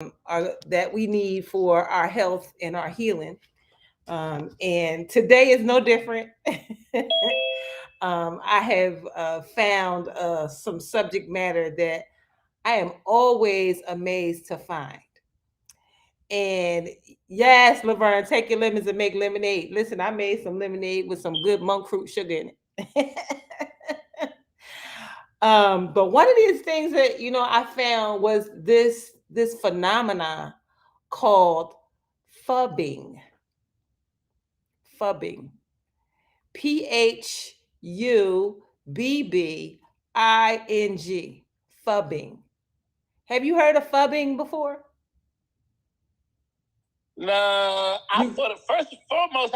that we need for our health and our healing. And today is no different. I have found some subject matter that I am always amazed to find. And yes, Laverne, take your lemons and make lemonade. Listen, I made some lemonade with some good monk fruit sugar in it. But one of these things that I found was this phenomenon called fubbing. Fubbing. Phubbing. Fubbing. Have you heard of fubbing before? No, I thought it first and foremost.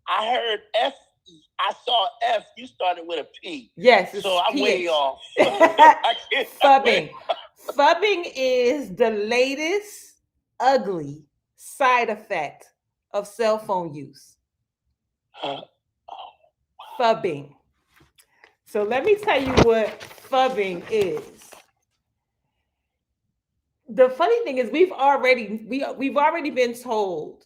I heard F. I saw F. You started with a P. Yes, so I'm PH. way off. Fubbing. Fubbing is the latest ugly side effect of cell phone use. Fubbing. So let me tell you what fubbing is. The funny thing is we've already been told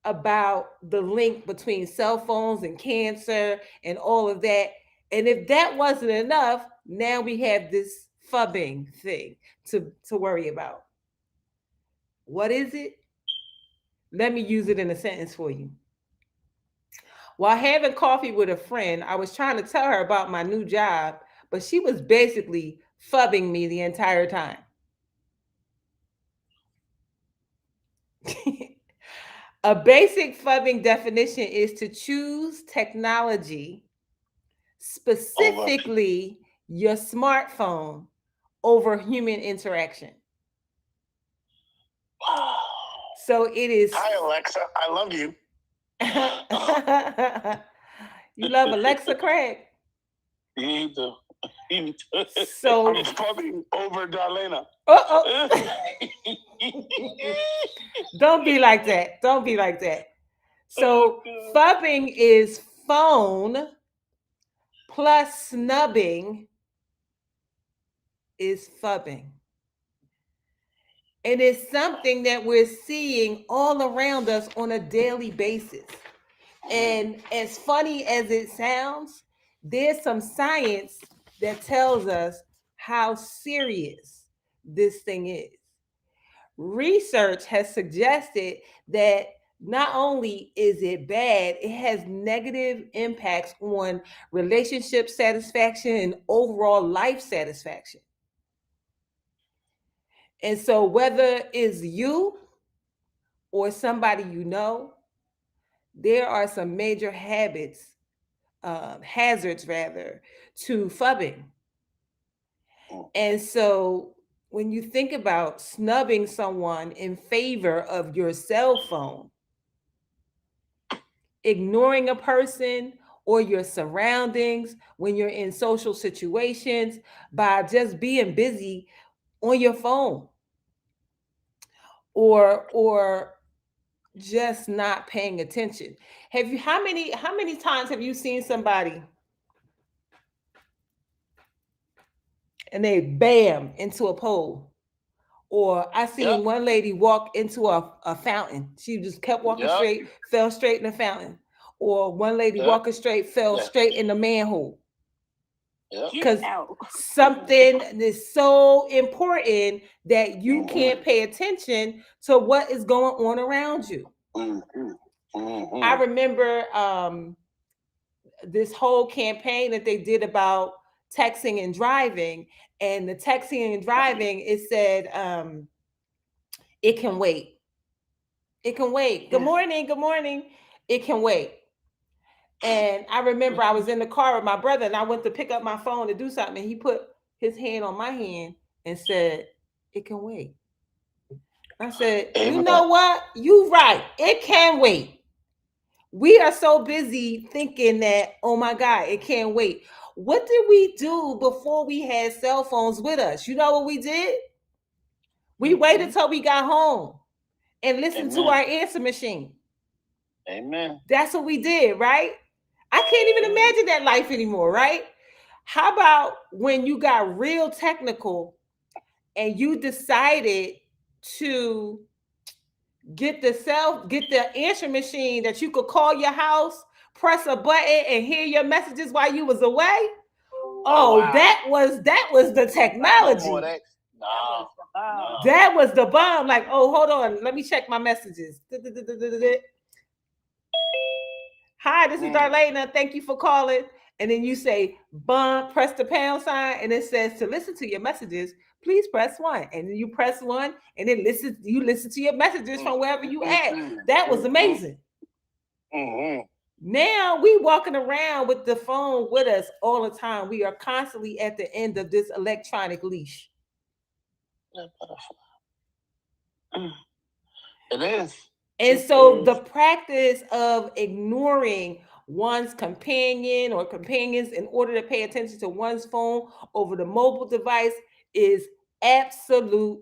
about the link between cell phones and cancer and all of that. And if that wasn't enough, now we have this fubbing thing to worry about. What is it? Let me use it in a sentence for you. While having coffee with a friend, I was trying to tell her about my new job, but she was basically fubbing me the entire time. A basic fubbing definition is to choose technology, specifically your smartphone, over human interaction. So it is. Hi, Alexa. I love you. You love Alexa, Craig? You do. So I'm fubbing over Darlaina. Don't be like that. Don't be like that. So fubbing is phone plus snubbing is fubbing. And it's something that we're seeing all around us on a daily basis. And as funny as it sounds, there's some science that tells us how serious this thing is. Research has suggested that not only is it bad, it has negative impacts on relationship satisfaction and overall life satisfaction. And so, whether it's you or somebody you know, there are some major hazards rather, to fubbing. And so, when you think about snubbing someone in favor of your cell phone, ignoring a person or your surroundings when you're in social situations by just being busy on your phone, or just not paying attention. How many times have you seen somebody and they bam into a pole? Or I seen one lady walk into a fountain. She just kept walking straight, fell straight in the fountain. Or one lady walking straight, fell straight in the manhole. Because something is so important that you can't pay attention to what is going on around you. I remember this whole campaign that they did about texting and driving, and the texting and driving, it said it can wait. It can wait. Good morning. Good morning. It can wait. And I remember I was in the car with my brother and I went to pick up my phone to do something. And he put his hand on my hand and said, it can wait. I said, you know what? You right. It can wait. We are so busy thinking that, oh my God, it can't wait. What did we do before we had cell phones with us? You know what we did? We waited till we got home and listened to our answer machine. Amen. That's what we did, right? I can't even imagine that life anymore, right? How about when you got real technical and you decided to get the answering machine that you could call your house, press a button, and hear your messages while you was away. Oh, wow. that was the technology. No, that was the bomb. Like, oh, hold on, let me check my messages. Hi, this is Darlaina. Thank you for calling. And then you say, bump, press the pound sign, and it says to listen to your messages, please press 1. And then you press 1, and then you listen to your messages from wherever you at. That was amazing. Now we walking around with the phone with us all the time. We are constantly at the end of this electronic leash. It is. And so the practice of ignoring one's companion or companions in order to pay attention to one's phone over the mobile device is absolute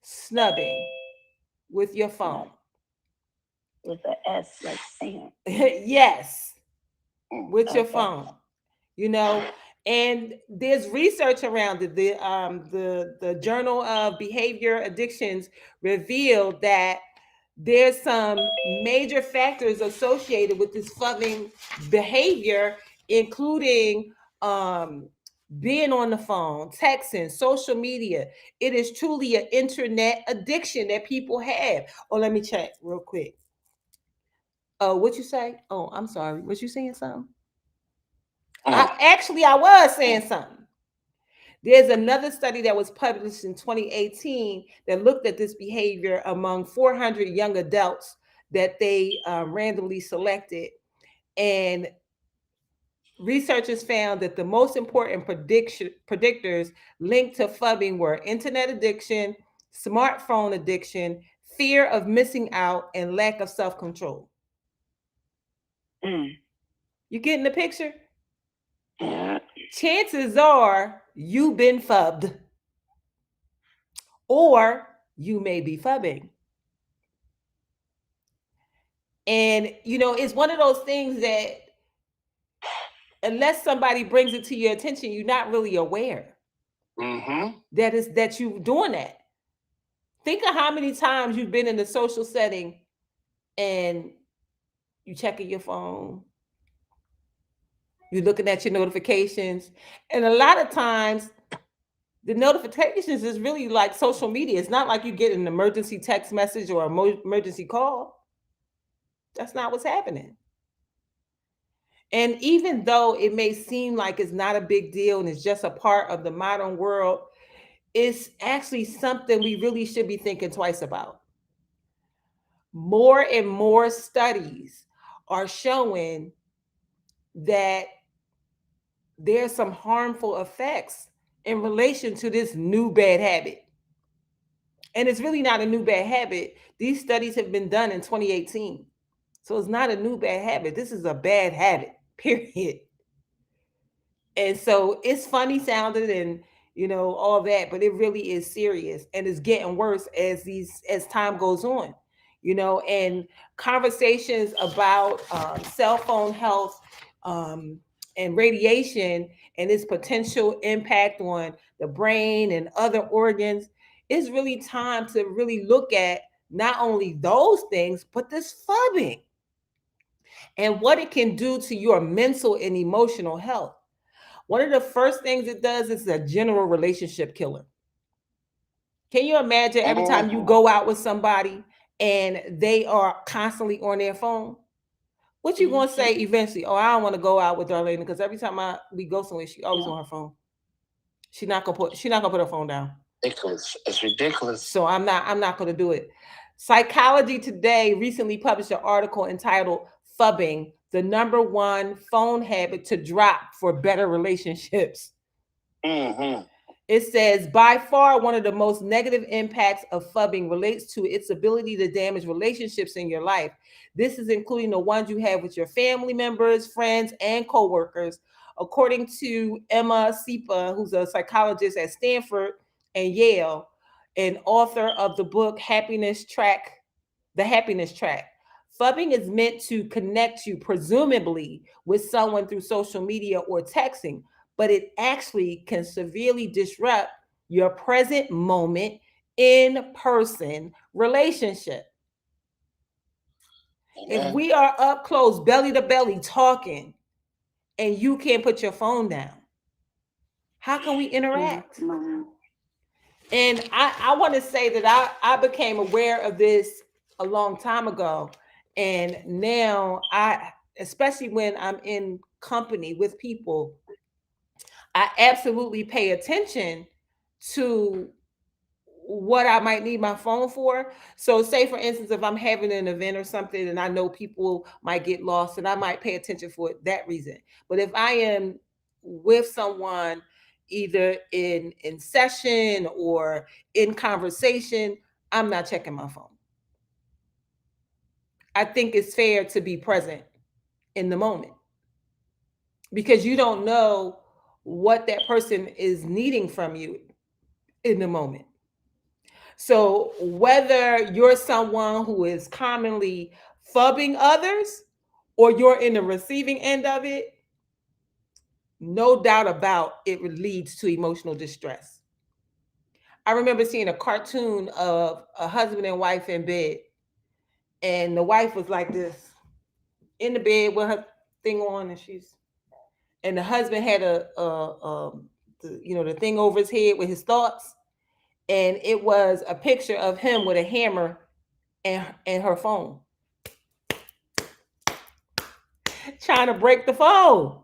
snubbing with your phone. With an S like Sam. Yes, with your phone. You know, and there's research around it. The Journal of Behavior Addictions revealed that there's some major factors associated with this phubbing behavior, including being on the phone, texting, social media. It is truly an internet addiction that people have. Oh, let me check real quick. Oh, what you say? Oh, I'm sorry. Was you saying something? I was saying something. There's another study that was published in 2018 that looked at this behavior among 400 young adults that they randomly selected. And researchers found that the most important predictors linked to phubbing were internet addiction, smartphone addiction, fear of missing out, and lack of self-control. You getting the picture? Chances are you've been phubbed, or you may be phubbing. And, you know, it's one of those things that unless somebody brings it to your attention, you're not really aware that you're doing that. Think of how many times you've been in a social setting and you checking your phone, you're looking at your notifications, and a lot of times the notifications is really like social media. It's not like you get an emergency text message or an emergency call. That's not what's happening. And even though it may seem like it's not a big deal and it's just a part of the modern world, it's actually something we really should be thinking twice about. More and more studies are showing that there's some harmful effects in relation to this new bad habit. And it's really not a new bad habit. These studies have been done in 2018. So it's not a new bad habit. This is a bad habit, period. And so it's funny sounding and, you know, all that, but it really is serious and it's getting worse as time goes on, you know, and conversations about cell phone health and radiation and its potential impact on the brain and other organs. It's really time to really look at not only those things, but this phubbing and what it can do to your mental and emotional health. One of the first things it does is a general relationship killer. Can you imagine every time you go out with somebody and they are constantly on their phone? What you gonna say eventually? Oh, I don't want to go out with Darlaina because every time we go somewhere, she always on her phone. She's not gonna put her phone down. Ridiculous. It's ridiculous. So I'm not gonna do it. Psychology Today recently published an article entitled "Phubbing: The #1 Phone Habit to Drop for Better Relationships." It says, by far, one of the most negative impacts of phubbing relates to its ability to damage relationships in your life. This is including the ones you have with your family members, friends, and coworkers. According to Emma Sipa, who's a psychologist at Stanford and Yale, and author of the book The Happiness Track. Phubbing is meant to connect you, presumably, with someone through social media or texting, but it actually can severely disrupt your present moment in-person relationship. If we are up close, belly to belly, talking, and you can't put your phone down, how can we interact? And I want to say that I became aware of this a long time ago. And now especially when I'm in company with people, I absolutely pay attention to what I might need my phone for. So say for instance, if I'm having an event or something and I know people might get lost, and I might pay attention for that reason. But if I am with someone either in session or in conversation, I'm not checking my phone. I think it's fair to be present in the moment, because you don't know what that person is needing from you in the moment. So whether you're someone who is commonly phubbing others or you're in the receiving end of it, no doubt about it leads to emotional distress. I remember seeing a cartoon of a husband and wife in bed, and the wife was like this in the bed with her thing on, and the husband had the thing over his head with his thoughts, and it was a picture of him with a hammer and her phone, trying to break the phone.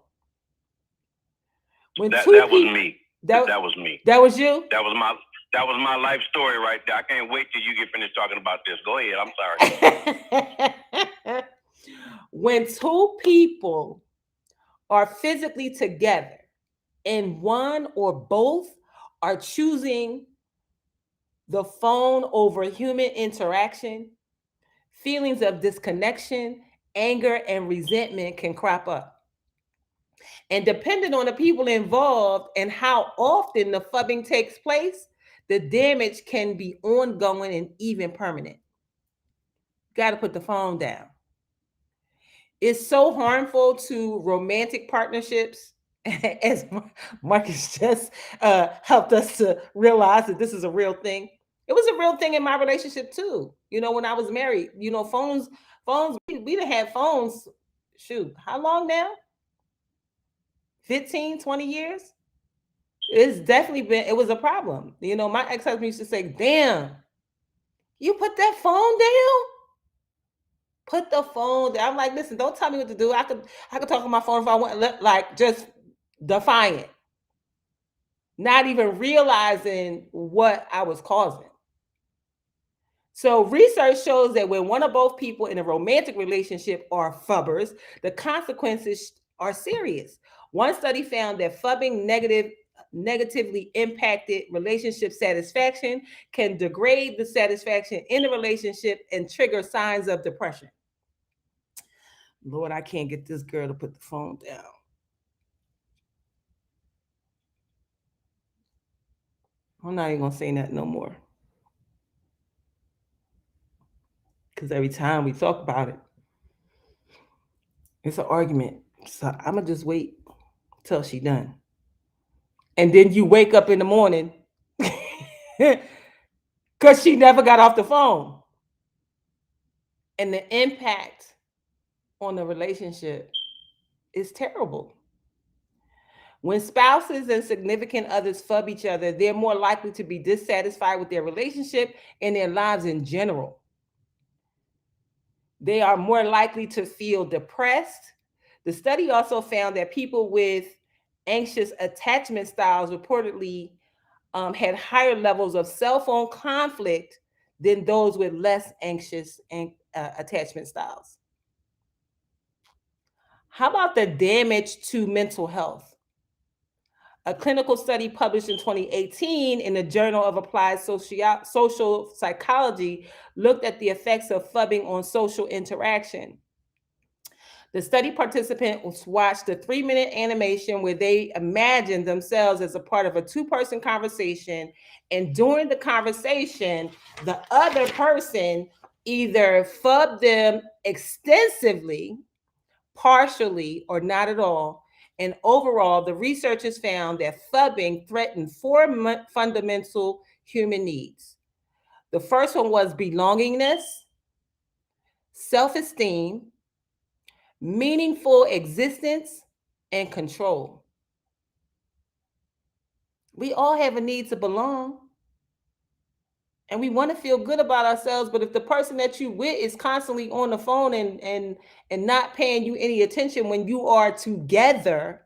That was me. That was me. That was you? That was my life story right there. I can't wait till you get finished talking about this. Go ahead. I'm sorry. When two people are physically together and one or both are choosing the phone over human interaction, feelings of disconnection, anger, and resentment can crop up. And depending on the people involved and how often the phubbing takes place, the damage can be ongoing and even permanent. Got to put the phone down. It's so harmful to romantic partnerships, as Marcus just helped us to realize that this is a real thing. It was a real thing in my relationship too. When I was married, phones, we didn't have phones. Shoot, how long now? 15, 20 years? It's definitely it was a problem. My ex-husband used to say, damn, you put that phone down? Put the phone down. I'm like, listen, don't tell me what to do. I could talk on my phone if I want, like just defiant. Not even realizing what I was causing. So research shows that when one or both people in a romantic relationship are phubbers, the consequences are serious. One study found that phubbing negatively impacted relationship satisfaction, can degrade the satisfaction in the relationship, and trigger signs of depression. Lord, I can't get this girl to put the phone down. I'm not even gonna say that no more, because every time we talk about it, it's an argument. So I'm gonna just wait till she done. And then you wake up in the morning because she never got off the phone. And the impact on the relationship is terrible. When spouses and significant others phub each other, they're more likely to be dissatisfied with their relationship and their lives in general. They are more likely to feel depressed. The study also found that people with anxious attachment styles reportedly had higher levels of cell phone conflict than those with less anxious attachment styles. How about the damage to mental health? A clinical study published in 2018 in the Journal of Applied Social Psychology looked at the effects of phubbing on social interaction. The study participants watched a 3-minute animation where they imagined themselves as a part of a 2-person conversation. And during the conversation, the other person either phubbed them extensively, partially, or not at all. And overall, the researchers found that phubbing threatened 4 fundamental human needs: The first one was belongingness, self-esteem, meaningful existence, and control. We all have a need to belong. And we want to feel good about ourselves, but if the person that you with is constantly on the phone and not paying you any attention when you are together,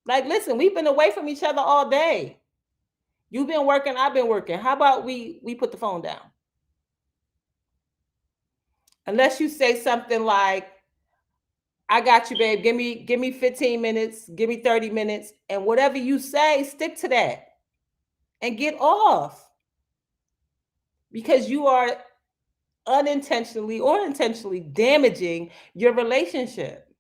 like, listen, we've been away from each other all day. You've been working, I've been working. How about we put the phone down? Unless you say something like, I got you, babe. Give me 15 minutes, give me 30 minutes, and whatever you say, stick to that and get off. Because you are unintentionally or intentionally damaging your relationship.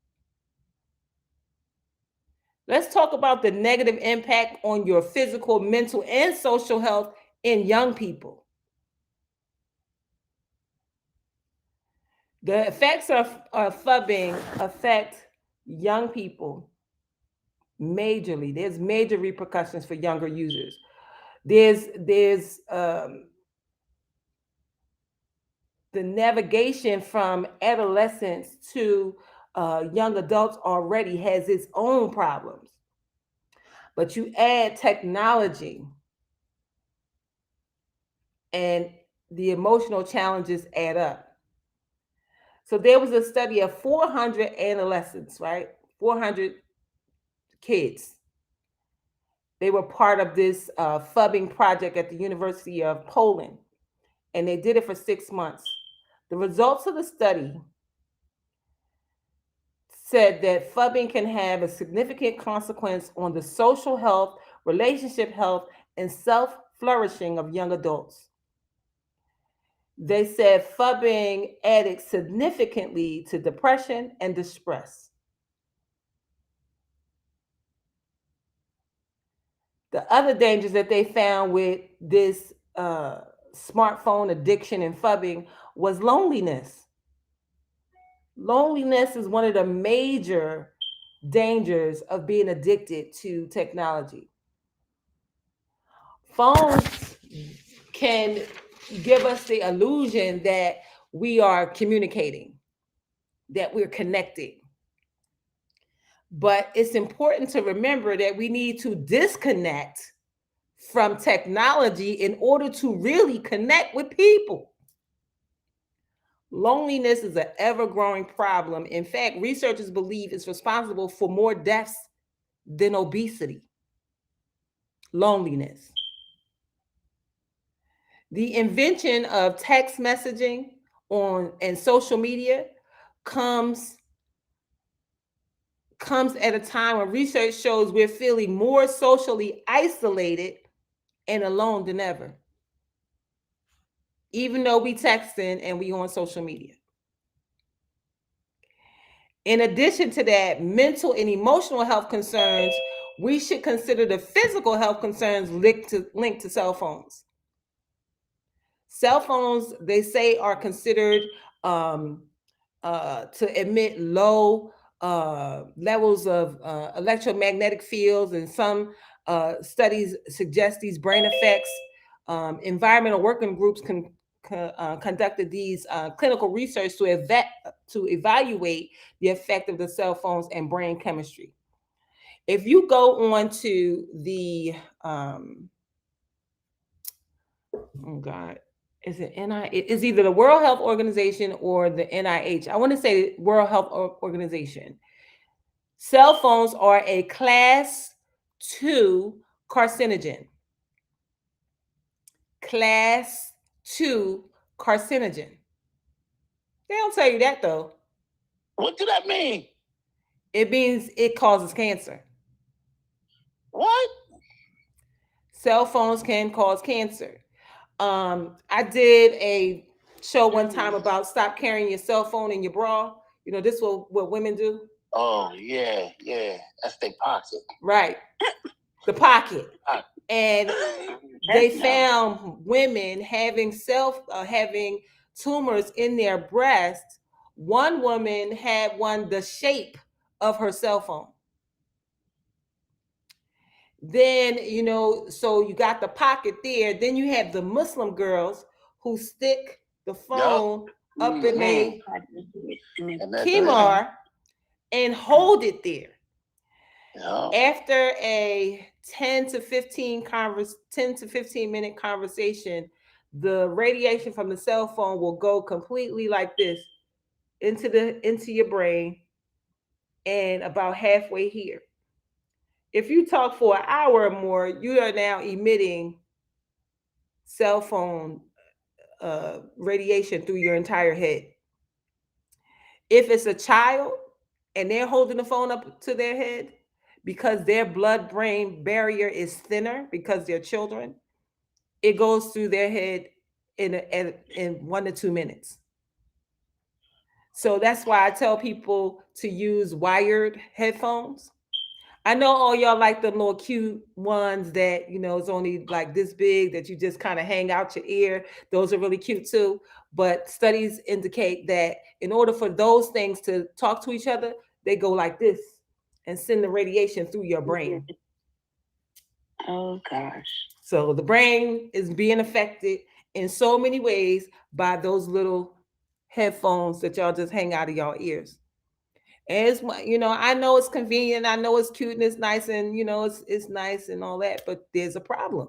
Let's talk about the negative impact on your physical, mental, and social health in young people. The effects of phubbing affect young people majorly. There's major repercussions for younger users. There's the navigation from adolescence to young adults already has its own problems. But you add technology and the emotional challenges add up. So there was a study of 400 adolescents, right? 400 kids. They were part of this phubbing project at the University of Poland, and they did it for 6 months. The results of the study said that phubbing can have a significant consequence on the social health, relationship health, and self-flourishing of young adults. They said phubbing added significantly to depression and distress. The other dangers that they found with this smartphone addiction and phubbing was loneliness. Loneliness is one of the major dangers of being addicted to technology. Phones can give us the illusion that we are communicating, that we're connecting. But it's important to remember that we need to disconnect from technology in order to really connect with people. Loneliness is an ever-growing problem. In fact, researchers believe it's responsible for more deaths than obesity. Loneliness. The invention of text messaging and social media comes at a time when research shows we're feeling more socially isolated and alone than ever, even though we texting and we on social media. In addition to that, mental and emotional health concerns, we should consider the physical health concerns linked to cell phones. Cell phones, they say, are considered to emit low levels of electromagnetic fields, and some studies suggest these brain effects. Environmental working groups conducted these clinical research to evaluate the effect of the cell phones and brain chemistry. If you go on to the oh God, is it it's either the World Health Organization or the NIH. I want to say World Health Organization. Cell phones are a class 2 carcinogen. Class 2 carcinogen. They don't tell you that though. What do that mean? It means it causes cancer. What? Cell phones can cause cancer. I did a show one time about stop carrying your cell phone in your bra. You know, this is what women do. Oh, yeah. That's their pocket. Right. The pocket. And they found women having tumors in their breast. One woman had one the shape of her cell phone. Then, so you got the pocket there. Then you have the Muslim girls who stick the phone up in a kimar and hold it there. After a 10 to 15 minute conversation, the radiation from the cell phone will go completely like this into your brain and about halfway here. If you talk for an hour or more, you are now emitting cell phone radiation through your entire head. If it's a child and they're holding the phone up to their head because their blood brain barrier is thinner because they're children, it goes through their head in 1 to 2 minutes. So that's why I tell people to use wired headphones. I know all y'all like the little cute ones that, it's only like this big that you just kind of hang out your ear. Those are really cute too. But studies indicate that in order for those things to talk to each other, they go like this and send the radiation through your brain. Oh, gosh. So the brain is being affected in so many ways by those little headphones that y'all just hang out of y'all ears. And it's, I know it's convenient, I know it's cute and it's nice, and it's nice and all that, but there's a problem.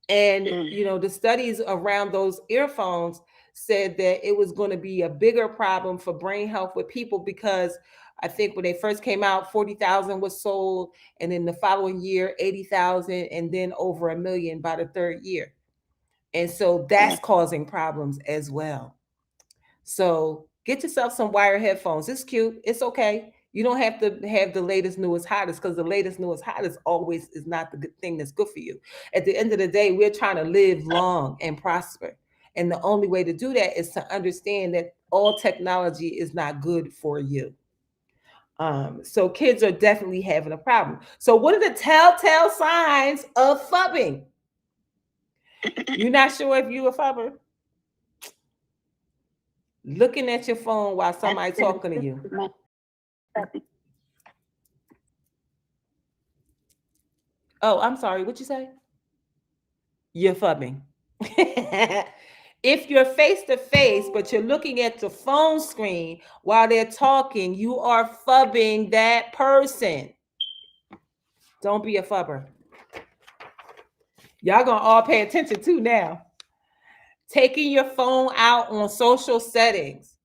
And the studies around those earphones said that it was going to be a bigger problem for brain health with people, because I think when they first came out, 40,000 was sold, and then the following year 80,000, and then over 1 million by the third year. And so that's causing problems as well. So get yourself some wire headphones. It's cute. It's okay. You don't have to have the latest, newest, hottest, because the latest, newest, hottest always is not the good thing that's good for you. At the end of the day, we're trying to live long and prosper. And the only way to do that is to understand that all technology is not good for you. So kids are definitely having a problem. So what are the telltale signs of fubbing? You're not sure if you're a fubber? Looking at your phone while somebody talking to you. Oh, I'm sorry. What you say? You're fubbing. If you're face to face, but you're looking at the phone screen while they're talking, you are fubbing that person. Don't be a fubber. Y'all gonna all pay attention too now. Taking your phone out on social settings.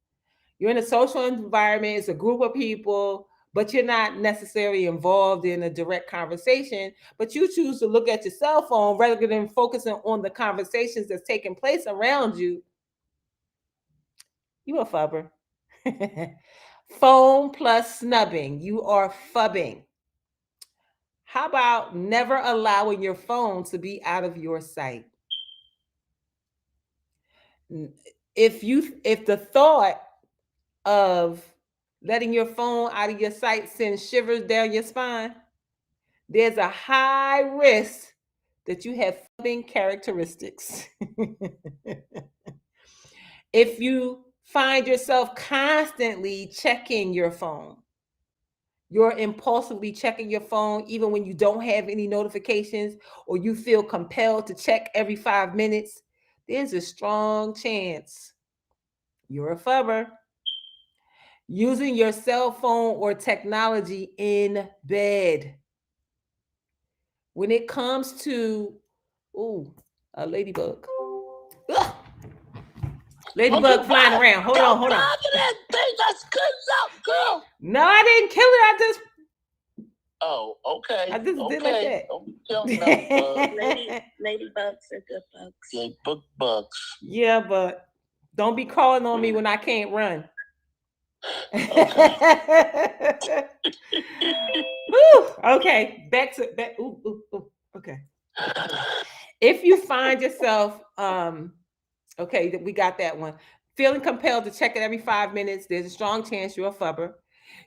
You're in a social environment, it's a group of people, but you're not necessarily involved in a direct conversation, but you choose to look at your cell phone rather than focusing on the conversations that's taking place around you. You a fubber. Phone plus snubbing. You are fubbing. How about never allowing your phone to be out of your sight? If the thought of letting your phone out of your sight sends shivers down your spine, there's a high risk that you have fubbing characteristics. If you find yourself constantly checking your phone, you're impulsively checking your phone even when you don't have any notifications, or you feel compelled to check every 5 minutes, there's a strong chance you're a fubber. Using your cell phone or technology in bed. When it comes to, a ladybug. Ugh. Ladybug flying around. Hold on. That thing, that's good luck, girl. No, I didn't kill it. I just. Oh, okay. I just did like that. Ladybugs are good bugs. Yeah, bugs. Yeah, but don't be crawling on me when I can't run. Okay. Okay, back. Okay. If you find yourself, okay, we got that one. Feeling compelled to check it every 5 minutes, there's a strong chance you're a fubber.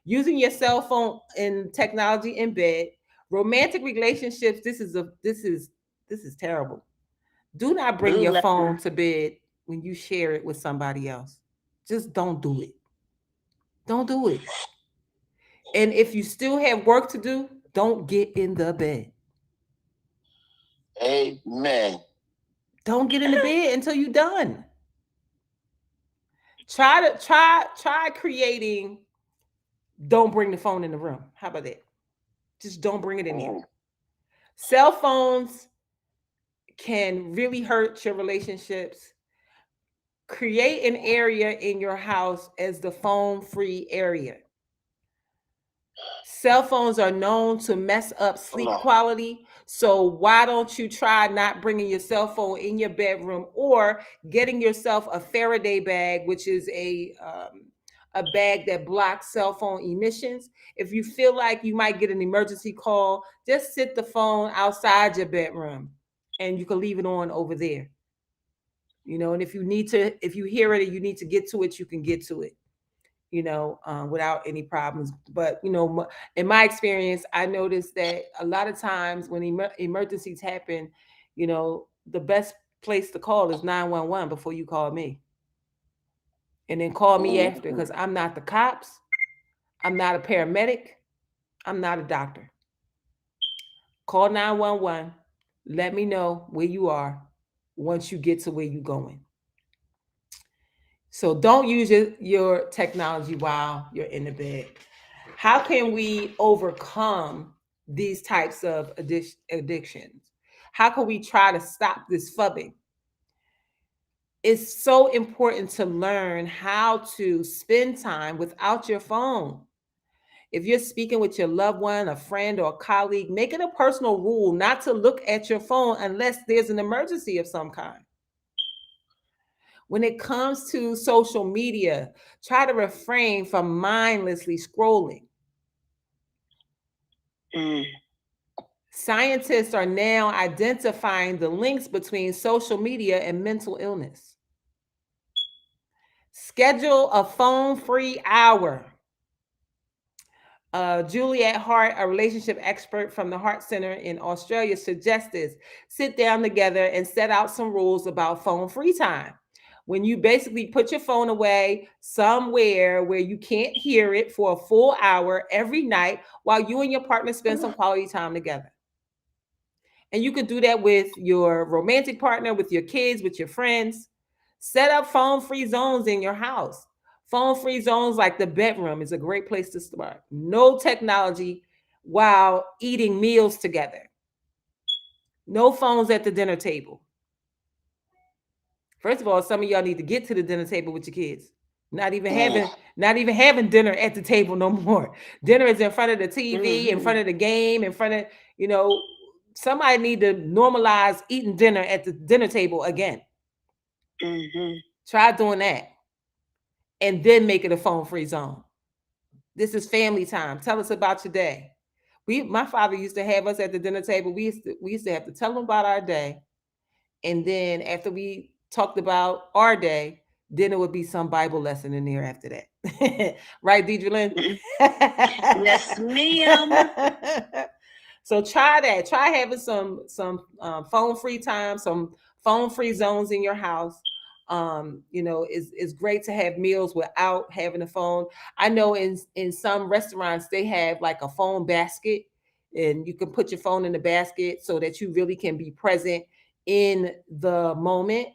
Using your cell phone and technology in bed. Romantic relationships. This is terrible. Do not bring your phone to bed when you share it with somebody else. Just don't do it. Don't do it. And if you still have work to do, don't get in the bed. Amen. Don't get in the bed until you're done. Try creating. Don't bring the phone in the room. How about that? Just don't bring it in here. Cell phones can really hurt your relationships. Create an area in your house as the phone free area. Cell phones are known to mess up sleep quality. So why don't you try not bringing your cell phone in your bedroom, or getting yourself a Faraday bag, which is a bag that blocks cell phone emissions. If you feel like you might get an emergency call, just sit the phone outside your bedroom and you can leave it on over there. And if you hear it and you need to get to it, you can get to it, without any problems. But, in my experience, I noticed that a lot of times when emergencies happen, the best place to call is 911 before you call me. And then call me after, because I'm not the cops. I'm not a paramedic. I'm not a doctor. Call 911. Let me know where you are once you get to where you're going. So don't use your technology while you're in the bed. How can we overcome these types of addictions? How can we try to stop this phubbing? It's so important to learn how to spend time without your phone. If you're speaking with your loved one, a friend, or a colleague, make it a personal rule not to look at your phone unless there's an emergency of some kind. When it comes to social media, try to refrain from mindlessly scrolling. Scientists are now identifying the links between social media and mental illness. Schedule a phone-free hour. Juliet Hart, a relationship expert from the Heart Center in Australia, suggests this. Sit down together and set out some rules about phone-free time. When you basically put your phone away somewhere where you can't hear it for a full hour every night while you and your partner spend some quality time together. And you can do that with your romantic partner, with your kids, with your friends. Set up phone-free zones in your house. Phone-free zones like the bedroom is a great place to start. No technology while eating meals together. No phones at the dinner table. First of all, some of y'all need to get to the dinner table with your kids. Not even having dinner at the table no more. Dinner is in front of the TV, in front of the game, in front of, somebody need to normalize eating dinner at the dinner table again. Try doing that. And then make it a phone-free zone. This is family time. Tell us about your day. My father used to have us at the dinner table. We used to have to tell him about our day. And then after we talked about our day, then it would be some Bible lesson in there after that. Right, Deidre Lynn? Yes, ma'am. So try that. Try having some phone-free time, some phone-free zones in your house. It's great to have meals without having a phone. I know in some restaurants they have like a phone basket, and you can put your phone in the basket so that you really can be present in the moment.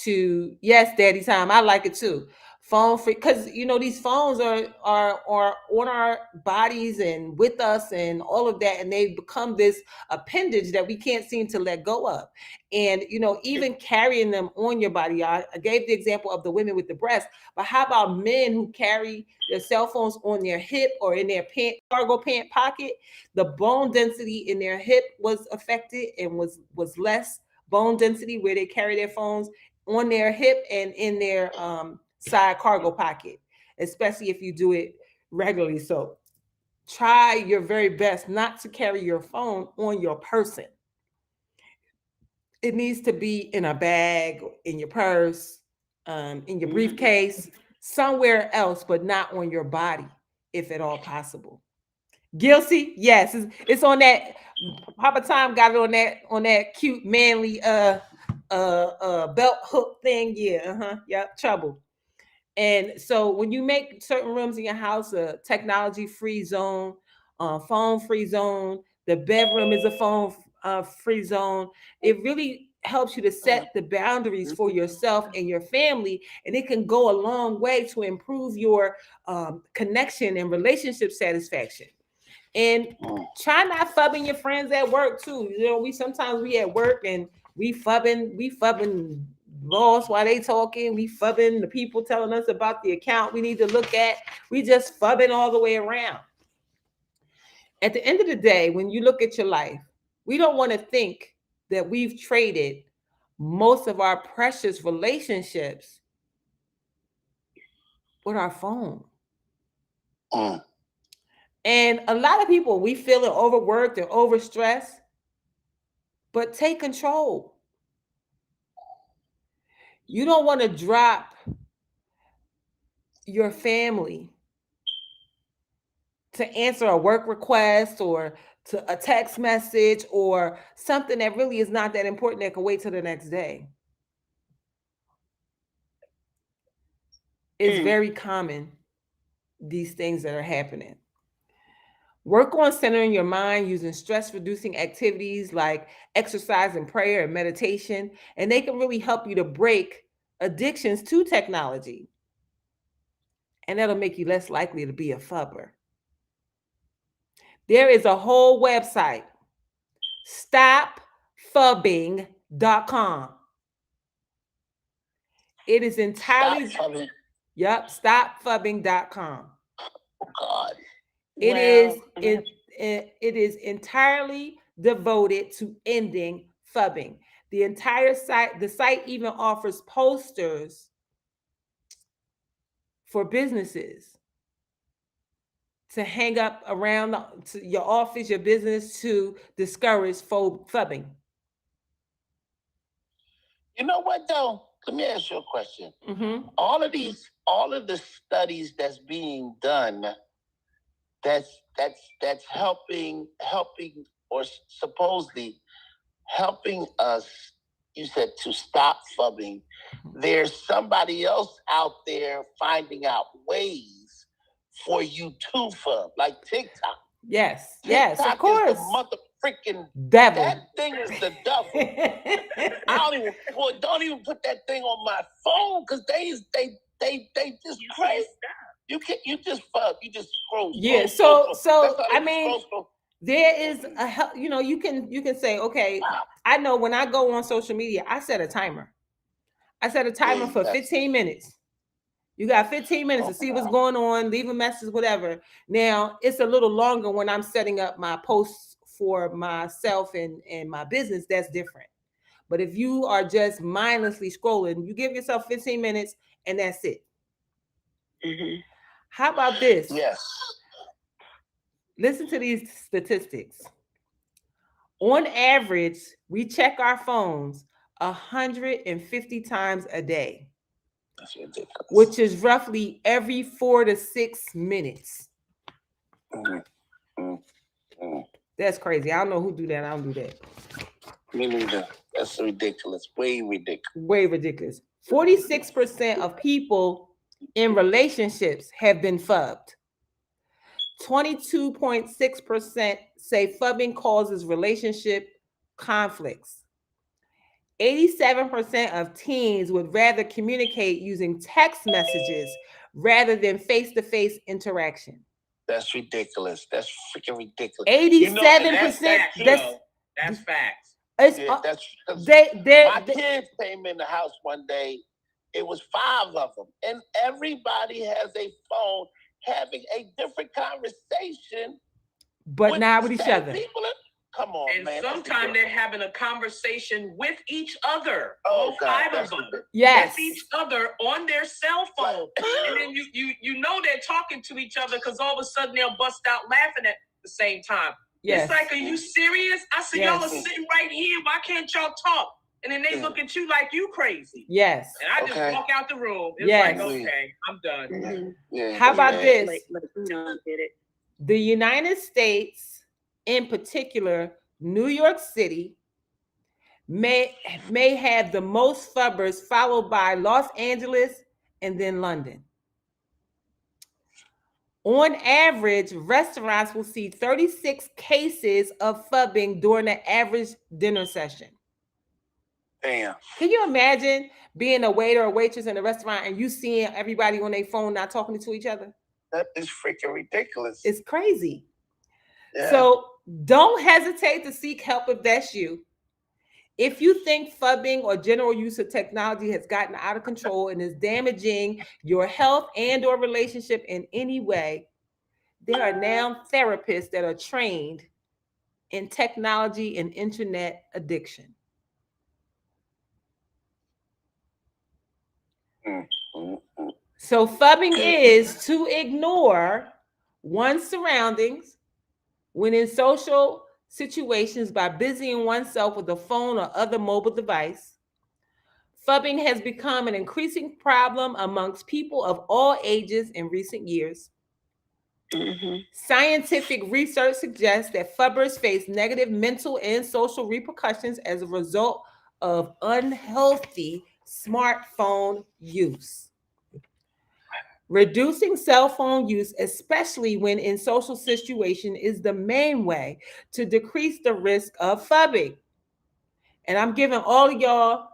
To yes, daddy time. I like it too. Phone free, because these phones are on our bodies and with us and all of that, and they become this appendage that we can't seem to let go of. And even carrying them on your body. I gave the example of the women with the breast, but how about men who carry their cell phones on their hip or in their cargo pant pocket? The bone density in their hip was affected and was less bone density where they carry their phones on their hip and in their side cargo pocket, especially if you do it regularly. So try your very best not to carry your phone on your person. It needs to be in a bag, in your purse, in your briefcase, somewhere else, but not on your body, if at all possible. Guilty? Yes, it's on that. Papa Tom got it on that cute manly belt hook thing. Yeah, yep, trouble. And so when you make certain rooms in your house a technology free zone, phone free zone, the bedroom is a phone free zone. It really helps you to set the boundaries for yourself and your family, and it can go a long way to improve your connection and relationship satisfaction. And try not fubbing your friends at work too. You know, we sometimes we at work and we fubbing boss while they talking. We fubbing the people telling us about the account we need to look at. We just fubbing all the way around. At the end of the day, when you look at your life, we don't want to think that we've traded most of our precious relationships with our phone. And a lot of people, we feeling overworked and overstressed, but take control. You don't want to drop your family to answer a work request or to a text message or something that really is not that important that can wait till the next day. It's very common, these things that are happening. Work on centering your mind using stress reducing activities like exercise and prayer and meditation, and they can really help you to break addictions to technology. And that'll make you less likely to be a fubber. There is a whole website, stopfubbing.com. It is entirely stopfubbing.com. Oh God. It is entirely devoted to ending fubbing. The site even offers posters for businesses to hang up around to your office, your business, to discourage fubbing. You know what though? Let me ask you a question. All of the studies that's being done, that's helping or supposedly helping us. You said to stop fubbing. There's somebody else out there finding out ways for you to fub, like TikTok. Yes, TikTok of course. Is the mother freaking devil. That thing is the devil. Don't even put that thing on my phone because they just crazy. You just fub. You just scroll. Yeah. Scroll. So I mean, there is a help. You know, you can say, okay, I know when I go on social media, I set a timer. I set a timer for 15 minutes. You got 15 minutes to see what's going on, leave a message, whatever. Now, it's a little longer when I'm setting up my posts for myself and my business. That's different. But if you are just mindlessly scrolling, you give yourself 15 minutes and that's it. How about this? Yes. Listen to these statistics. On average, we check our phones 150 times a day. That's ridiculous. Which is roughly every 4 to 6 minutes. That's crazy. I don't know who do that. I don't do that. Me neither. That's ridiculous. Way ridiculous. Way ridiculous. 46% of people in relationships have been fubbed. 22.6% say fubbing causes relationship conflicts. 87% of teens would rather communicate using text messages rather than face-to-face interaction. That's ridiculous. That's freaking ridiculous. 87%. That's facts. My kids came in the house one day. It was 5 of them, and everybody has a phone having a different conversation, but not with each other. Come on, and man. sometimes they're having a conversation with each other. Oh, God, 5 of them. Yes. With each other on their cell phone. And then you know they're talking to each other because all of a sudden they'll bust out laughing at the same time. Yes. It's like, are you serious? I said, y'all are sitting right here. Why can't y'all talk? And then they look at you like you crazy. Yes. And I just walk out the room. It's like, okay, I'm done. How about this? The United States, in particular, New York City, may have the most fubbers, followed by Los Angeles and then London. On average, restaurants will see 36 cases of fubbing during an average dinner session. Damn. Can you imagine being a waiter or waitress in a restaurant and you seeing everybody on their phone not talking to each other? That is freaking ridiculous. It's crazy. Yeah. So don't hesitate to seek help if that's you. If you think fubbing or general use of technology has gotten out of control and is damaging your health and or relationship in any way, there are now therapists that are trained in technology and internet addiction. So fubbing is to ignore one's surroundings when in social situations by busying oneself with a phone or other mobile device. Fubbing has become an increasing problem amongst people of all ages in recent years. Mm-hmm. Scientific research suggests that fubbers face negative mental and social repercussions as a result of unhealthy smartphone use. Reducing cell phone use, especially when in social situations, is the main way to decrease the risk of fubbing. And I'm giving all of y'all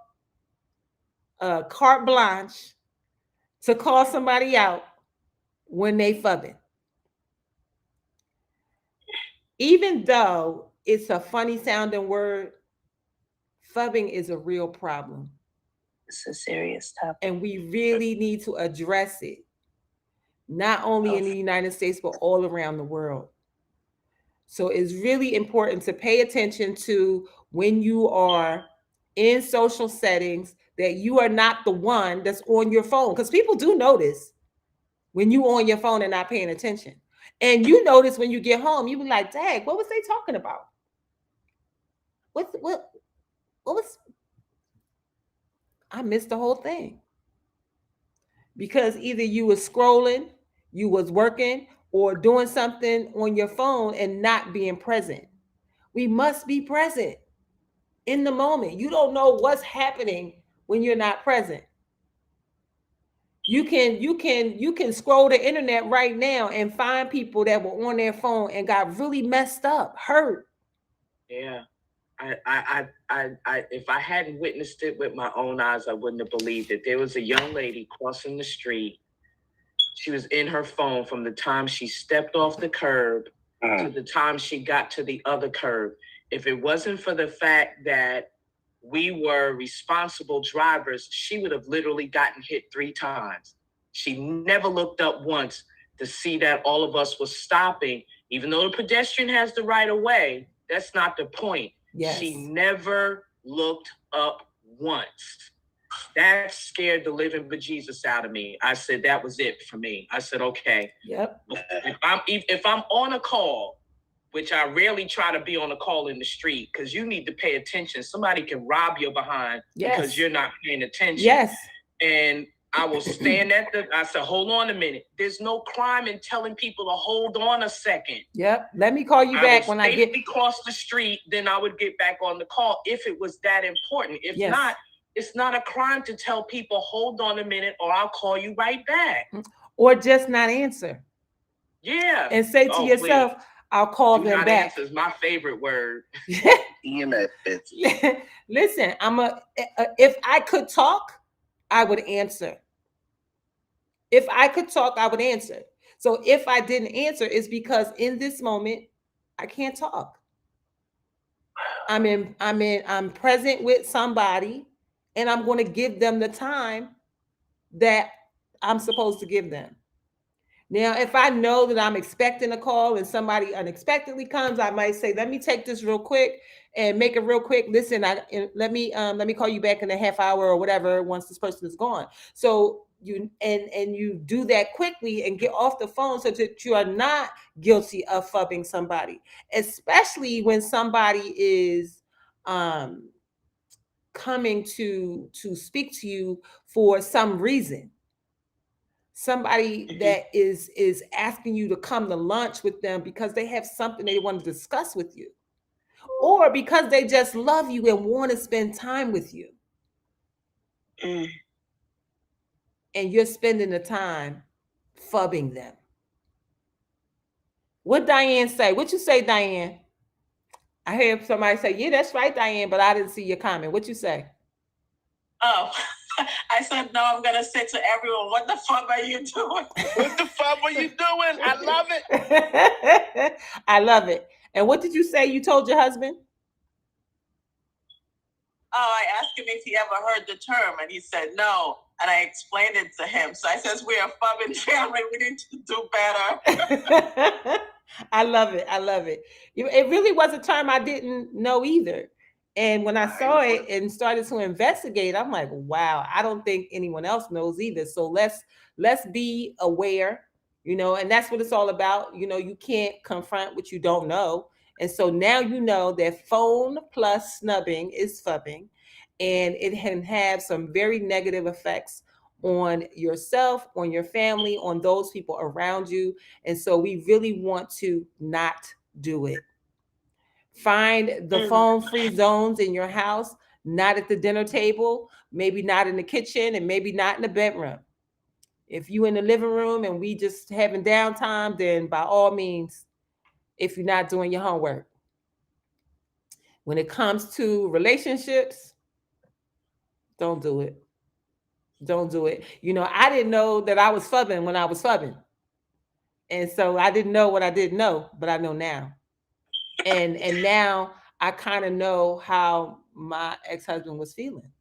carte blanche to call somebody out when they fubbing. Even though it's a funny sounding word, fubbing is a real problem. It's a serious topic. And we really need to address it, not only in the United States, but all around the world. So it's really important to pay attention to when you are in social settings that you are not the one that's on your phone. Because people do notice when you on your phone and not paying attention. And you notice when you get home, you be like, dang, what was they talking about? What was, I missed the whole thing. Because either you was scrolling, you was working, or doing something on your phone and not being present. We must be present in the moment. You don't know what's happening when you're not present. You can scroll the internet right now and find people that were on their phone and got really messed up, hurt. Yeah. I if I hadn't witnessed it with my own eyes, I wouldn't have believed it. There was a young lady crossing the street. She was in her phone from the time she stepped off the curb to the time she got to the other curb. If it wasn't for the fact that we were responsible drivers, she would have literally gotten hit 3 times. She never looked up once to see that all of us were stopping, even though the pedestrian has the right of way. That's not the point. Yes. She never looked up once. That scared the living bejesus out of me. I said that was it for me. I said, okay. Yep. If I'm on a call, which I rarely try to be on a call in the street, because you need to pay attention. Somebody can rob your behind because you're not paying attention. Yes. And I will stand I said, hold on a minute. There's no crime in telling people to hold on a second. Yep. Let me call you back when I get across the street, then I would get back on the call if it was that important. If not, it's not a crime to tell people, hold on a minute, or I'll call you right back. Or just not answer. Yeah. And say to yourself, please. I'll call them back. Answer is my favorite word. Listen, if I could talk, I would answer. If I could talk, I would answer. So if I didn't answer, it's because in this moment, I can't talk. I'm present with somebody, and I'm going to give them the time that I'm supposed to give them. Now, if I know that I'm expecting a call and somebody unexpectedly comes, I might say, let me take this real quick and make it real quick. Listen, let me call you back in a half hour or whatever once this person is gone. So you do that quickly and get off the phone so that you are not guilty of fubbing somebody, especially when somebody is coming to speak to you for some reason. Somebody that is asking you to come to lunch with them because they have something they want to discuss with you, or because they just love you and want to spend time with you. And you're spending the time fubbing them. What Diane say? What you say, Diane? I heard somebody say, yeah, that's right, Diane, but I didn't see your comment. What you say? Oh, I said, no, I'm going to say to everyone, what the fuck are you doing? What the fuck were you doing? I love it. I love it. And what did you say you told your husband? Oh, I asked him if he ever heard the term, and he said no. And I explained it to him. So I says, we're a fubbing family. We need to do better. I love it. I love it. It really was a term I didn't know either. And when I saw it and started to investigate, I'm like, wow, I don't think anyone else knows either. So let's be aware, and that's what it's all about. You can't confront what you don't know. And so now you know that phone plus snubbing is fubbing, and it can have some very negative effects on yourself, on your family, on those people around you. And so we really want to not do it. Find the phone-free zones in your house, not at the dinner table, maybe not in the kitchen, and maybe not in the bedroom. If you in the living room and we just having downtime, then by all means, if you're not doing your homework. When it comes to relationships, don't do it. Don't do it. I didn't know that I was fubbing when I was fubbing. And so I didn't know what I didn't know, but I know now. And now I kind of know how my ex-husband was feeling.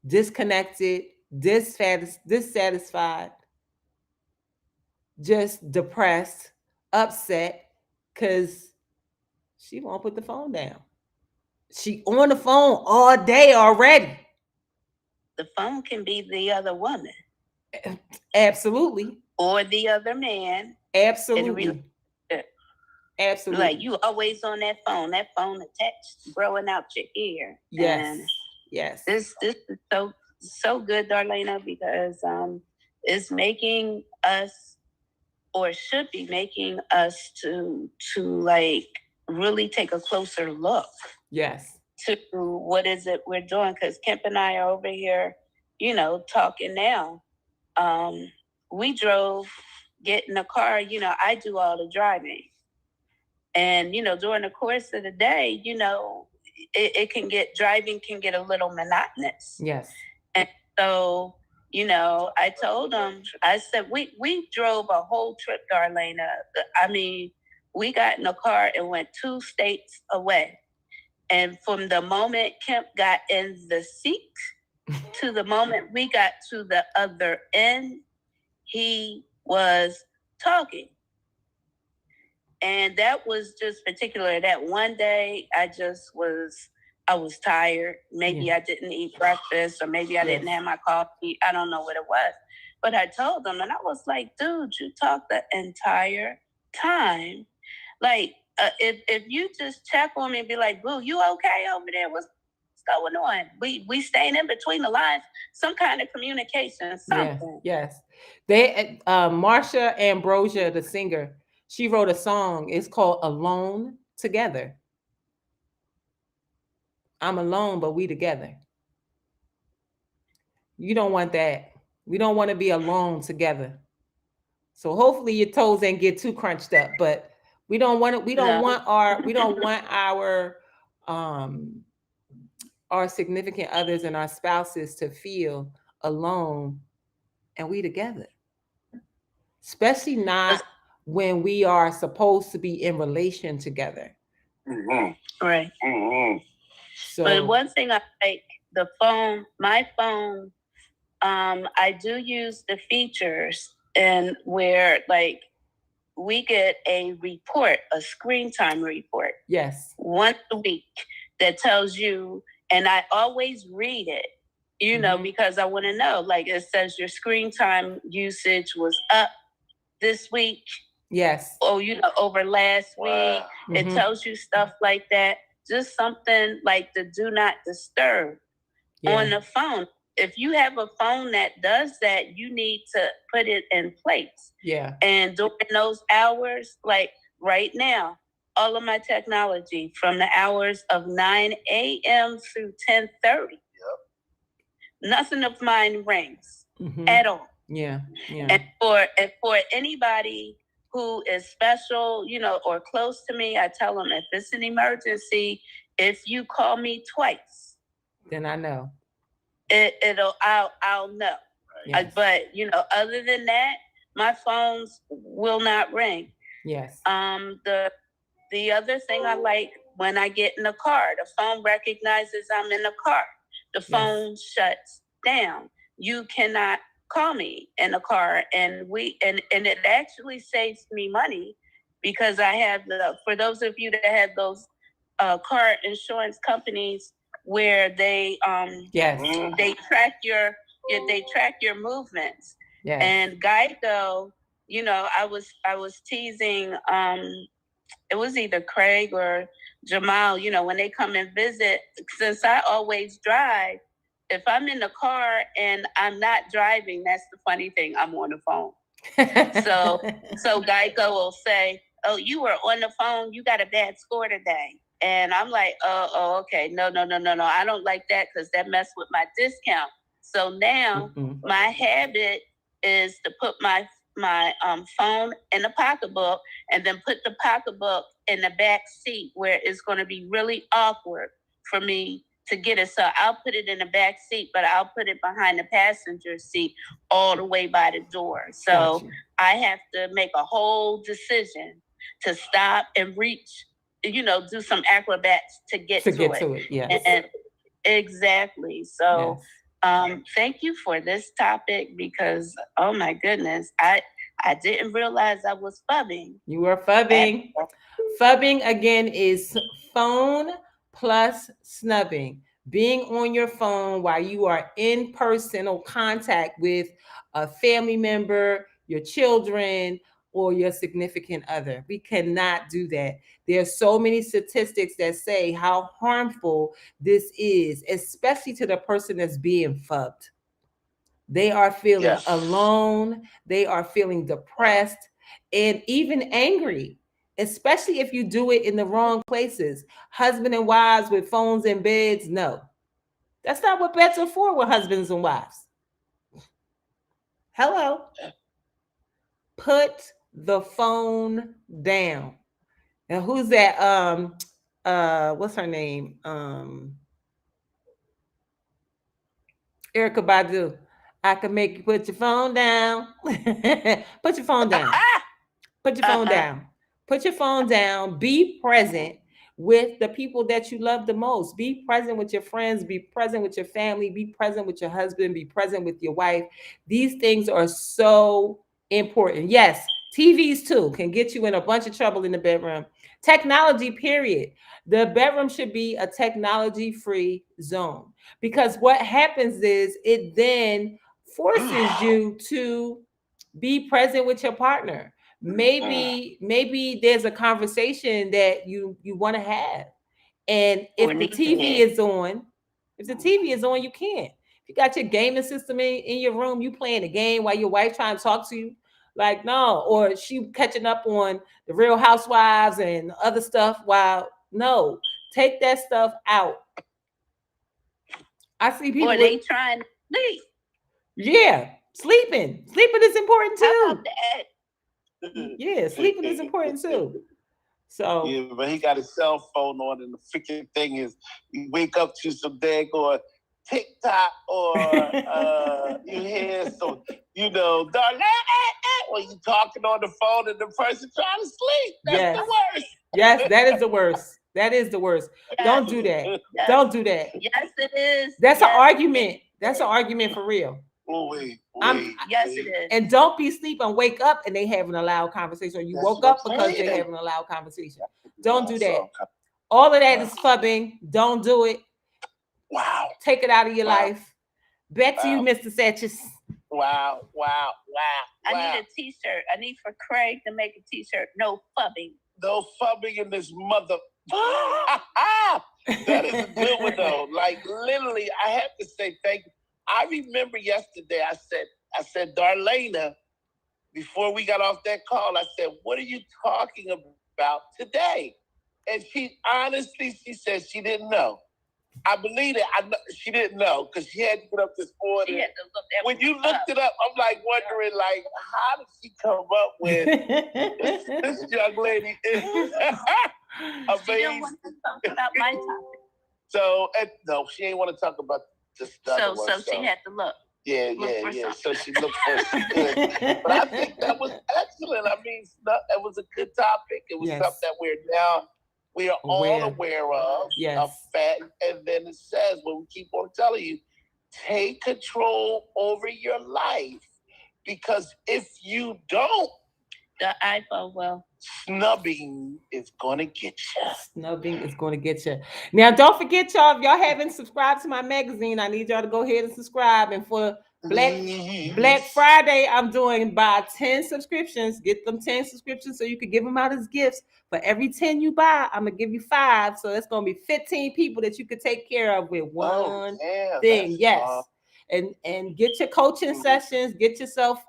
Disconnected, dissatisfied, just depressed, upset, because she won't put the phone down. She on the phone all day already. The phone can be the other woman. Absolutely. Or the other man. Absolutely. Absolutely. Like you always on that phone attached, growing out your ear. Yes. And yes. This is so good, Darlaina, because it's making us, or should be making us, to like really take a closer look. Yes. To what is it we're doing? Because Kemp and I are over here, talking now. We drove, get in the car. I do all the driving. And, during the course of the day, driving can get a little monotonous. Yes. And so, I told him, I said, we drove a whole trip, Darlaina. I mean, we got in a car and went 2 states away. And from the moment Kemp got in the seat to the moment we got to the other end, he was talking. And that was just particular. That one day, I was tired. Maybe I didn't eat breakfast, or maybe I didn't have my coffee. I don't know what it was. But I told him, and I was like, dude, you talked the entire time. Like, if you just check on me and be like, boo, you okay over there? What's going on? We staying in between the lines, some kind of communication, something. Yes. They Marsha Ambrosia, the singer, she wrote a song. It's called Alone Together. I'm alone, but we together. You don't want that. We don't want to be alone together. So hopefully your toes ain't get too crunched up, but we don't want it. We don't want our significant others and our spouses to feel alone, and we together. Especially not when we are supposed to be in relation together. Mm-hmm. Right. Mm-hmm. So, but one thing I like, my phone, I do use the features, and where like we get a report, a screen time report. Yes. Once a week that tells you, and I always read it, because I want to know, like it says your screen time usage was up this week. Yes. Oh, over last week. Mm-hmm. It tells you stuff like that. Just something like the do not disturb on the phone. If you have a phone that does that, you need to put it in place. Yeah. And during those hours, like right now, all of my technology from the hours of 9 a.m. through 10:30, nothing of mine rings at all. Yeah. And for anybody who is special, or close to me, I tell them if it's an emergency, if you call me twice, then I know. I'll know. Yes. But other than that, my phones will not ring. Yes. The other thing I like, when I get in the car, the phone recognizes I'm in the car. The phone shuts down. You cannot call me in the car, and it actually saves me money, because I have for those of you that have those car insurance companies where they they track your movements. Yes. And Geico, I was teasing it was either Craig or Jamal, when they come and visit, since I always drive, if I'm in the car and I'm not driving, that's the funny thing, I'm on the phone. So Geico will say, "Oh, you were on the phone, you got a bad score today." And I'm like, oh, okay. No. I don't like that, because that messed with my discount. So now my habit is to put my phone in the pocketbook, and then put the pocketbook in the back seat, where it's going to be really awkward for me to get it. So I'll put it in the back seat, but I'll put it behind the passenger seat all the way by the door. So I have to make a whole decision to stop and reach, do some acrobats to get to it. Yes. And exactly. So thank you for this topic, because oh my goodness, I didn't realize I was phubbing. You were phubbing. Phubbing again is phone plus snubbing. Being on your phone while you are in personal contact with a family member, your children, or your significant other. We cannot do that. There are so many statistics that say how harmful this is, especially to the person that's being phubbed. They are feeling alone. They are feeling depressed and even angry, especially if you do it in the wrong places. Husband and wives with phones in beds. No, that's not what beds are for with husbands and wives. Hello. Put the phone down. And who's that? What's her name? Erica Badu. I can make you put your phone down. Put your phone down. Put your phone down. Put your phone down. Be present with the people that you love the most. Be present with your friends. Be present with your family. Be present with your husband. Be present with your wife. These things are so important. Yes, TVs too can get you in a bunch of trouble in the bedroom. Technology, period. The bedroom should be a technology-free zone, because what happens is it then forces you to be present with your partner. Maybe there's a conversation that you want to have, and if the TV is on, you can't. If you got your gaming system in your room, you playing a game while your wife trying to talk to you, like no, or she catching up on the Real Housewives and other stuff. While no, take that stuff out. I see people. Or they trying to sleep. Yeah, sleeping is important too. How about that? Yeah, sleeping is important too. So yeah, but he got his cell phone on, and the freaking thing is, you wake up to some daggone TikTok, or you hear some, Darlaina, when you talking on the phone and the person trying to sleep. That's the worst. Yes, that is the worst. That is the worst. Yes. Don't do that. Yes. Don't do that. Yes, it is. That's an argument. That's an argument for real. Oh, wait. Yes, it is. And don't be asleep and wake up and they having a loud conversation, or you woke up because they having a loud conversation. Don't do that. All of that is phubbing. Don't do it. Wow. Take it out of your life. Back to you, Mr. Setches. Wow. I need a t-shirt. I need for Craig to make a t-shirt. No phubbing. No phubbing in this mother. That is a good one though. Like literally, I have to say thank you. I remember yesterday I said, Darlaina, before we got off that call, I said, what are you talking about today? And she honestly, she said she didn't know. I believe it. I know, she didn't know because she had to get up this morning. She had to look that when you looked it up, I'm like wondering, like, how did she come up with this young lady? Is amazing. She didn't want to talk about my topic. So no, she ain't want to talk about the stuff. So she had to look. Yeah. So she looked for it. But I think that was excellent. I mean, that was a good topic. It was something that we are all aware of. Yes. Fact. And then it says, what we keep on telling you, take control over your life. Because if you don't, the iPhone will. Snubbing is going to get you. Snubbing is going to get you. Now, don't forget, y'all, if y'all haven't subscribed to my magazine, I need y'all to go ahead and subscribe. And for Black Friday, I'm doing buy 10 subscriptions. Get them 10 subscriptions so you can give them out as gifts. For every 10 you buy, I'm going to give you 5. So that's going to be 15 people that you could take care of with one thing. Yes. And get your coaching sessions. Get yourself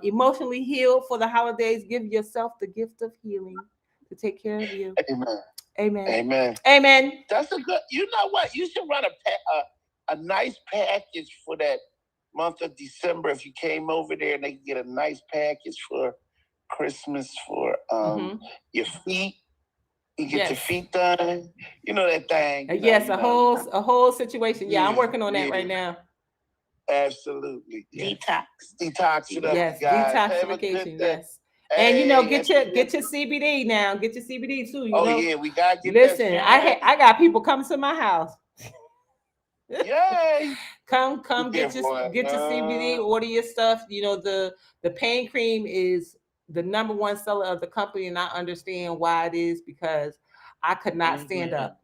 emotionally healed for the holidays. Give yourself the gift of healing to take care of you. Amen. That's a good. You know what? You should run a nice package for that month of December. If you came over there and they can get a nice package for Christmas for your feet. You get your feet done. You know that thing. Yes, a whole situation. Yeah, I'm working on that right now. Absolutely. Detox it up. Yes, guys. Detoxification. Yes. And you know, get your CBD now. Get your CBD too. You know? Yeah, we gotta get. Listen, I got people coming to my house. Yay! Come get your CBD. Order your stuff. You know, the pain cream is the number one seller of the company, and I understand why it is because I could not stand up.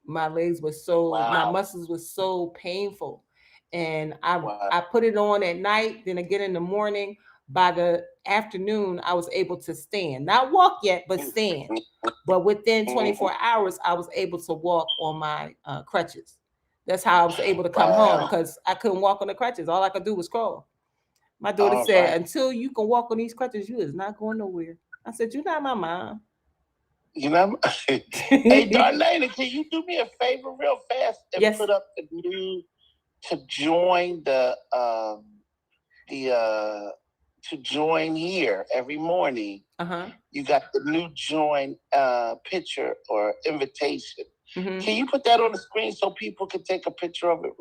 My legs were my muscles were so painful. And I put it on at night, then again in the morning. By the afternoon, I was able to stand. Not walk yet, but stand. But within 24 hours, I was able to walk on my crutches. That's how I was able to come home because I couldn't walk on the crutches. All I could do was crawl. My daughter said, until you can walk on these crutches, you is not going nowhere. I said, you're not my mom. You know, hey, Darlaina, can you do me a favor real fast and put up the new to join to join here every morning? You got the new join picture or invitation. Can you put that on the screen so people can take a picture of it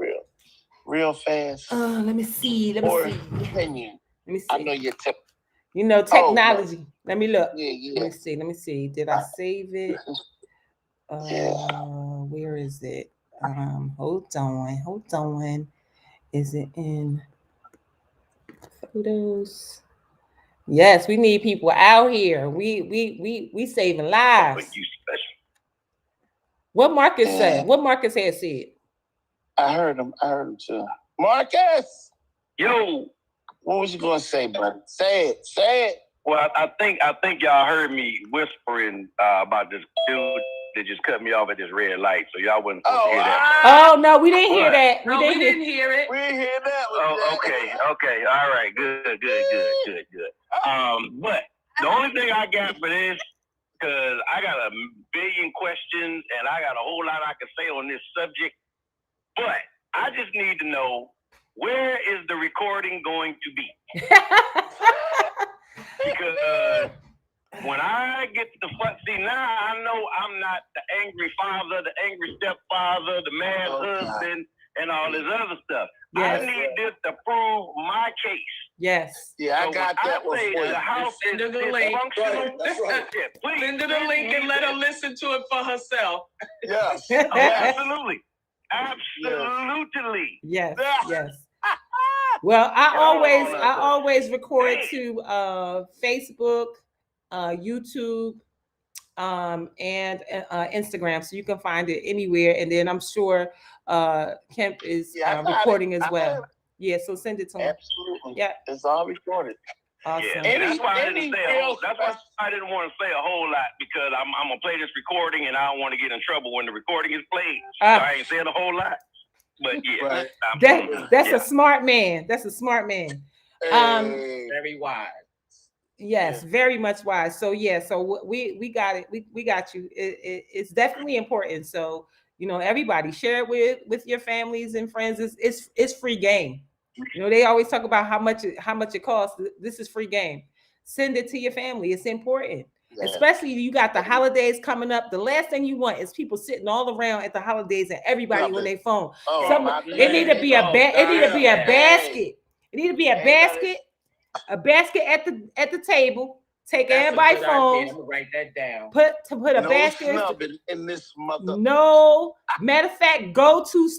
real fast? Let me see. Can you? Let me see. I know you're you know, technology. Let me look. Yeah. Let me see. Did I save it? Where is it? Hold on. Is it in photos? Yes, we need people out here. We saving lives. What Marcus said? What Marcus had said? I heard him too. Marcus! Yo! What was you gonna say, buddy? Say it. Well, I think y'all heard me whispering about this dude that just cut me off at this red light, so y'all wasn't supposed to hear that. Oh no, we didn't hear that. We didn't hear it. We didn't hear that. Okay. All right. Good. But the only thing I got for this, because I got a billion questions and I got a whole lot I can say on this subject, but I just need to know, where is the recording going to be? Because when I get the see now, I know I'm not the angry father, the angry stepfather, the mad husband, and all this other stuff. Yes. I need this to prove my case. Yes. Yeah, I got that one. The house send her the link. That's right. Please send her the link and let her listen to it for herself. Yes. Absolutely. Yes. Well, I always record to Facebook, YouTube, and Instagram, so you can find it anywhere. And then I'm sure Kemp is recording as well. Yeah, so send it to him. Absolutely. Yeah, it's all recorded. Awesome. Yeah, that's why I didn't want to say a whole lot, because I'm gonna play this recording and I don't want to get in trouble when the recording is played. So I ain't saying a whole lot. But yeah, that's a smart man. That's a smart man. Very wise. Yes, very much wise. So yeah, so we got it. We got you. It's definitely important. So You know, everybody share it with your families and friends. It's free game. You know, they always talk about how much it costs. This is free game. Send it to your family. It's important. Yeah. Especially you got the holidays coming up. The last thing you want is people sitting all around at the holidays and everybody on their phone. It need to be a basket. It need to be a basket. A basket at the table. Take everybody's phone. I'm gonna write that down. Put a basket in this mother. No. Matter of fact, go to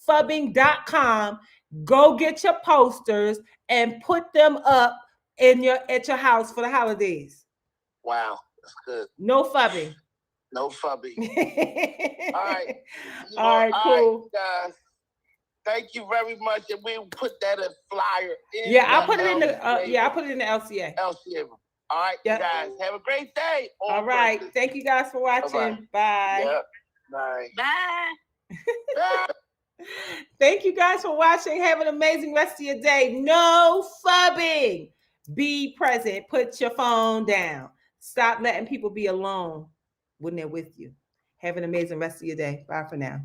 stopfubbing.com. Go get your posters and put them up at your house for the holidays. Wow, that's good. No fubbing. No fubbing. All right. All right, cool. Guys. Thank you very much, and we'll put that a flyer in. Yeah, I'll put it in the I put it in the LCA. LCA. All right, guys. Have a great day. All right. Purpose. Thank you guys for watching. Bye. Yep. Bye. Bye. Thank you guys for watching. Have an amazing rest of your day. No fubbing. Be present. Put your phone down. Stop letting people be alone when they're with you. Have an amazing rest of your day. Bye for now.